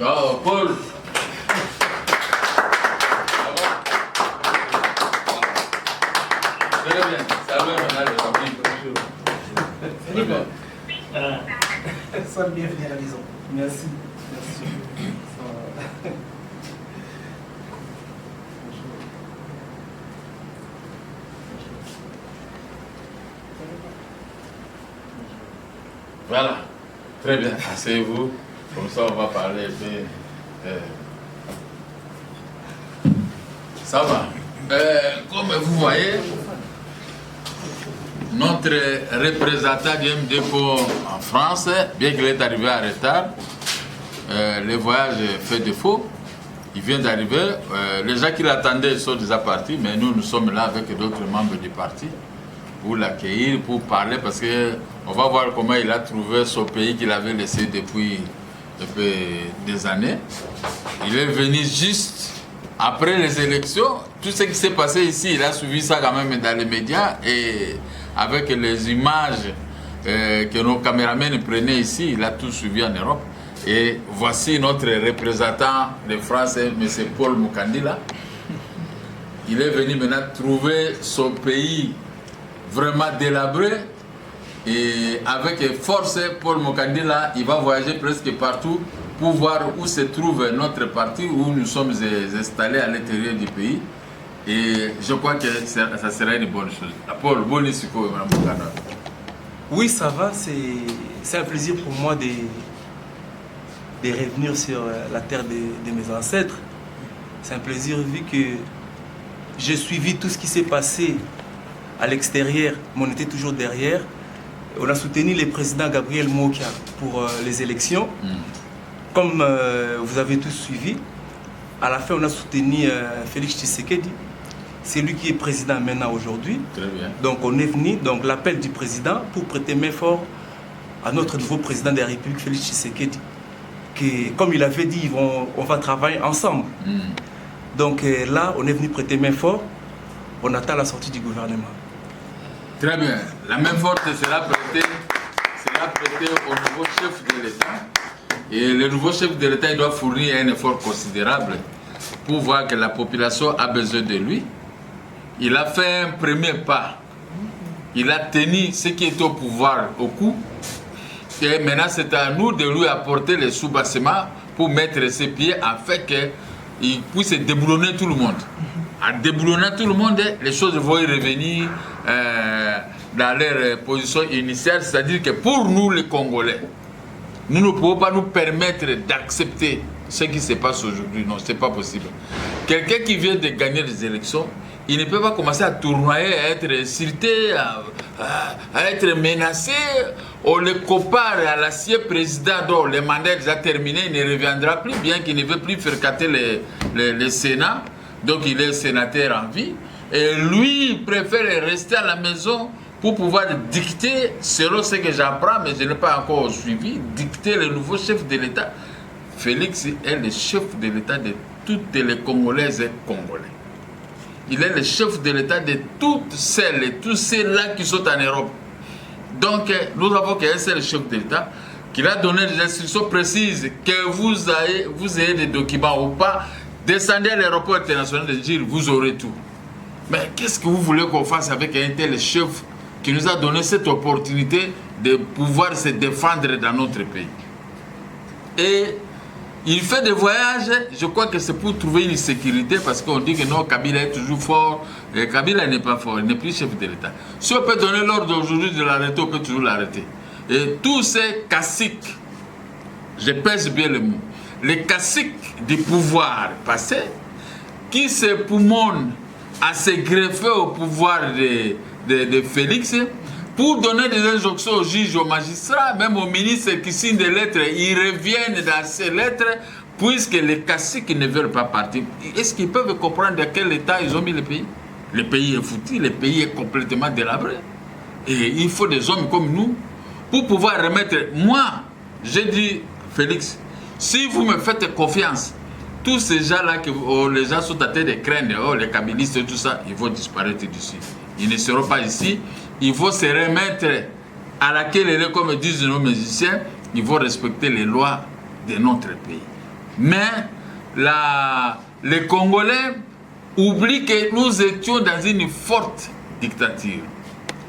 Oh, Paul. Très bien. Salut, madame. Sois bienvenue à la maison. Merci. Merci. Voilà. Très bien. Asseyez-vous. Comme ça, on va parler. Ça va. Comme vous voyez, notre représentant du MDECO en France, bien qu'il est arrivé en retard, le voyage fait défaut. Il vient d'arriver. Les gens qui l'attendaient sont déjà partis, mais nous sommes là avec d'autres membres du parti pour l'accueillir, pour parler, parce qu'on va voir comment il a trouvé son pays qu'il avait laissé depuis des années. Il est venu juste après les élections. Tout ce qui s'est passé ici, il a suivi ça quand même dans les médias et avec les images que nos caméramens prenaient ici, il a tout suivi en Europe. Et voici notre représentant de France, M. Paul Mukandila. Il est venu maintenant trouver son pays vraiment délabré. Et avec force, Paul Mukandila, il va voyager presque partout pour voir où se trouve notre parti, où nous sommes installés à l'intérieur du pays. Et je crois que ça sera une bonne chose. Paul, bon isiko, Madame Mukandila. Oui, ça va. C'est un plaisir pour moi de revenir sur la terre de mes ancêtres. C'est un plaisir vu que j'ai suivi tout ce qui s'est passé à l'extérieur, mais on était toujours derrière. On a soutenu le président Gabriel Mokia pour les élections. Comme vous avez tous suivi, à la fin on a soutenu Félix Tshisekedi. C'est lui qui est président maintenant aujourd'hui. Très bien. Donc on est venu, donc l'appel du président pour prêter main forte à notre nouveau président de la République, Félix Tshisekedi. Que, comme il avait dit, on va travailler ensemble. Donc là, on est venu prêter main forte. On attend la sortie du gouvernement. Très bien. La main forte sera prêtée au nouveau chef de l'État. Et le nouveau chef de l'État doit fournir un effort considérable pour voir que la population a besoin de lui. Il a fait un premier pas. Il a tenu ce qui est au pouvoir au cou. Et maintenant, c'est à nous de lui apporter les sous-bassements pour mettre ses pieds afin qu'il puisse déboulonner tout le monde. En déboulonnant tout le monde, les choses vont y revenir dans leur position initiale, c'est-à-dire que pour nous, les Congolais, nous ne pouvons pas nous permettre d'accepter ce qui se passe aujourd'hui. Non, ce n'est pas possible. Quelqu'un qui vient de gagner les élections, il ne peut pas commencer à tournoyer, à être insulté, à être menacé. On le compare à l'ancien président dont le mandat est déjà terminé, il ne reviendra plus, bien qu'il ne veut plus faire cater le Sénat. Donc il est sénateur en vie. Et lui, il préfère rester à la maison pour pouvoir dicter, selon ce que j'apprends, mais je n'ai pas encore suivi, dicter le nouveau chef de l'État. Félix est le chef de l'État de toutes les Congolaises et Congolais. Il est le chef de l'État de toutes celles et tous ceux-là qui sont en Europe. Donc, nous avons qu'un seul chef de l'État qui a donné des instructions précises que vous ayez des documents ou pas, descendez à l'aéroport international de dire vous aurez tout. Mais qu'est-ce que vous voulez qu'on fasse avec un tel chef qui nous a donné cette opportunité de pouvoir se défendre dans notre pays? Et il fait des voyages, je crois que c'est pour trouver une sécurité, parce qu'on dit que non, Kabila est toujours fort. Et Kabila n'est pas fort, il n'est plus chef de l'État. Si on peut donner l'ordre aujourd'hui de l'arrêter, on peut toujours l'arrêter. Et tous ces caciques, je pèse bien le mot, les caciques du pouvoir passé, qui se poumonnent à se greffer au pouvoir de Félix, pour donner des injonctions aux juges, aux magistrats, même aux ministres qui signent des lettres, ils reviennent dans ces lettres, puisque les caciques ne veulent pas partir. Est-ce qu'ils peuvent comprendre dans quel état ils ont mis le pays? Le pays est foutu, le pays est complètement délabré. Et il faut des hommes comme nous pour pouvoir remettre. Moi, j'ai dit, Félix, si vous me faites confiance, tous ces gens-là, les gens sont en train de craindre, les kabylistes et tout ça, ils vont disparaître d'ici. Ils ne seront pas ici. Il faut se remettre à laquelle, comme disent nos musiciens, ils vont respecter les lois de notre pays. Mais les Congolais oublient que nous étions dans une forte dictature.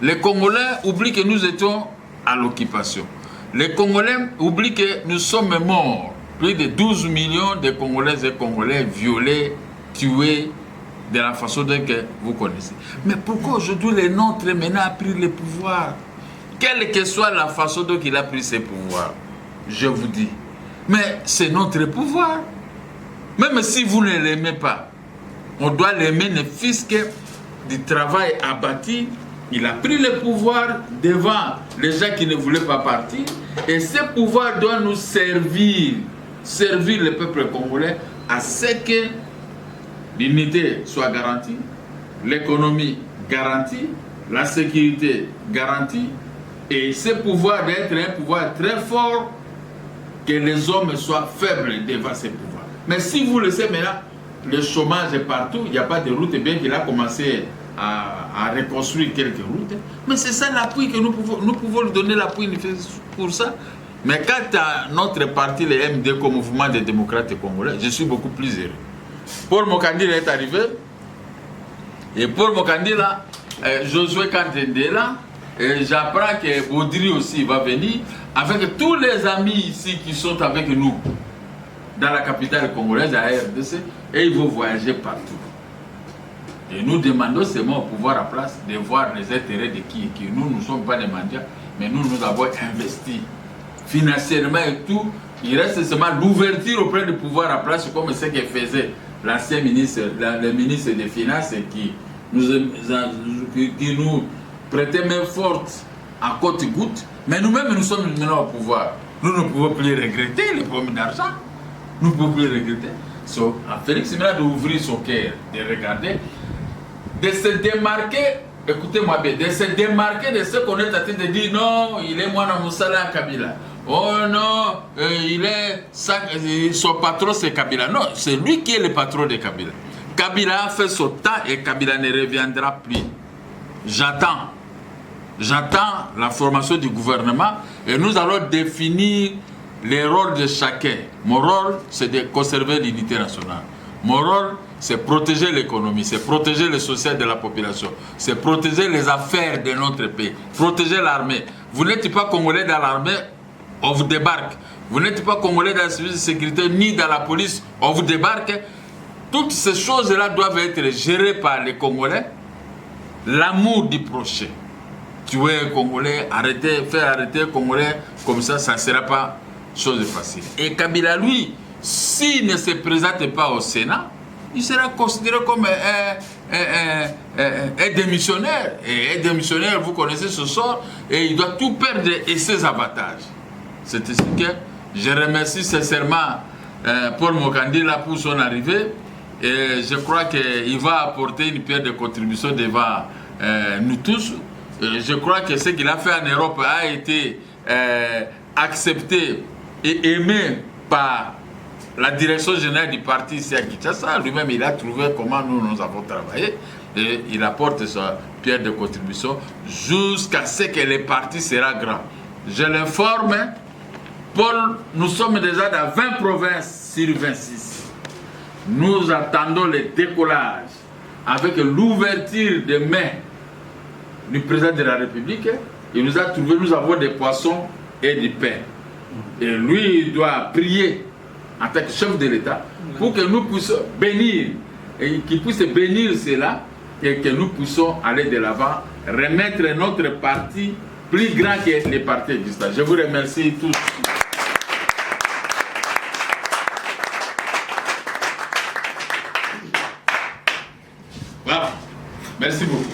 Les Congolais oublient que nous étions à l'occupation. Les Congolais oublient que nous sommes morts. Plus de 12 millions de Congolaises et Congolais violés, tués de la façon dont vous connaissez. Mais pourquoi aujourd'hui les nôtres maintenant a pris le pouvoir? Quelle que soit la façon dont il a pris ses pouvoirs, je vous dis. Mais c'est notre pouvoir. Même si vous ne l'aimez pas, on doit l'aimer, ne fût-ce que du travail abattu. Il a pris le pouvoir devant les gens qui ne voulaient pas partir. Et ce pouvoir doit nous servir le peuple congolais à ce que l'unité soit garantie, l'économie garantie, la sécurité garantie. Et ce pouvoir d'être un pouvoir très fort, que les hommes soient faibles devant ce pouvoir. Mais si vous laissez maintenant, le chômage est partout, il n'y a pas de route, bien qu'il a commencé à reconstruire quelques routes. Mais c'est ça l'appui que nous pouvons lui donner l'appui pour ça. Mais quant à notre parti, le MD, comme mouvement des démocrates congolais, je suis beaucoup plus heureux. Paul Mokandi est arrivé. Et Paul Mokandi là, Josué Kandende est là. Et j'apprends que Baudry aussi va venir. Avec tous les amis ici qui sont avec nous dans la capitale congolaise, à RDC, et ils vont voyager partout. Et nous demandons seulement au pouvoir à place de voir les intérêts de qui. Nous ne sommes pas des mendiants, mais nous avons investi financièrement et tout. Il reste seulement l'ouverture auprès du pouvoir à place, comme ce que faisait l'ancien ministre, le ministre des Finances qui nous prêtait main forte à côte-goutte. Mais nous-mêmes, nous sommes maintenant au pouvoir. Nous ne pouvons plus regretter les problèmes d'argent. Nous ne pouvons plus regretter. À Félix, c'est maintenant d'ouvrir son cœur, de regarder, de se démarquer, écoutez-moi bien, de se démarquer de ce qu'on est en train de dire, non, il est Mwana Moussala Kabila. Oh non, son patron c'est Kabila. Non, c'est lui qui est le patron de Kabila. Kabila a fait son temps et Kabila ne reviendra plus. J'attends la formation du gouvernement et nous allons définir les rôles de chacun. Mon rôle, c'est de conserver l'unité nationale. Mon rôle, c'est protéger l'économie, c'est protéger le social de la population, c'est protéger les affaires de notre pays, protéger l'armée. Vous n'êtes pas Congolais dans l'armée, on vous débarque. Vous n'êtes pas Congolais dans le service de sécurité ni dans la police, on vous débarque. Toutes ces choses-là doivent être gérées par les Congolais. L'amour du prochain. Tuer un Congolais, faire arrêter un Congolais, comme ça, ça ne sera pas chose facile. Et Kabila, lui, s'il ne se présente pas au Sénat, il sera considéré comme un démissionnaire. Et un démissionnaire, vous connaissez ce sort, et il doit tout perdre et ses avantages. C'est ainsi que je remercie sincèrement Paul Mokandi là pour son arrivée. Et je crois qu'il va apporter une pierre de contribution devant nous tous. Et je crois que ce qu'il a fait en Europe a été accepté et aimé par la direction générale du parti ici à Kinshasa. Lui-même, il a trouvé comment nous avons travaillé. Et il apporte sa pierre de contribution jusqu'à ce que le parti sera grand. Je l'informe, Paul, nous sommes déjà dans 20 provinces sur 26. Nous attendons le décollage avec l'ouverture des mains du président de la République. Il nous a trouvé, nous avons des poissons et du pain. Et lui, il doit prier en tant que chef de l'État pour que nous puissions bénir, et qu'il puisse bénir cela et que nous puissions aller de l'avant, remettre notre parti plus grand que les partis existants. Je vous remercie tous. Voilà. Merci beaucoup.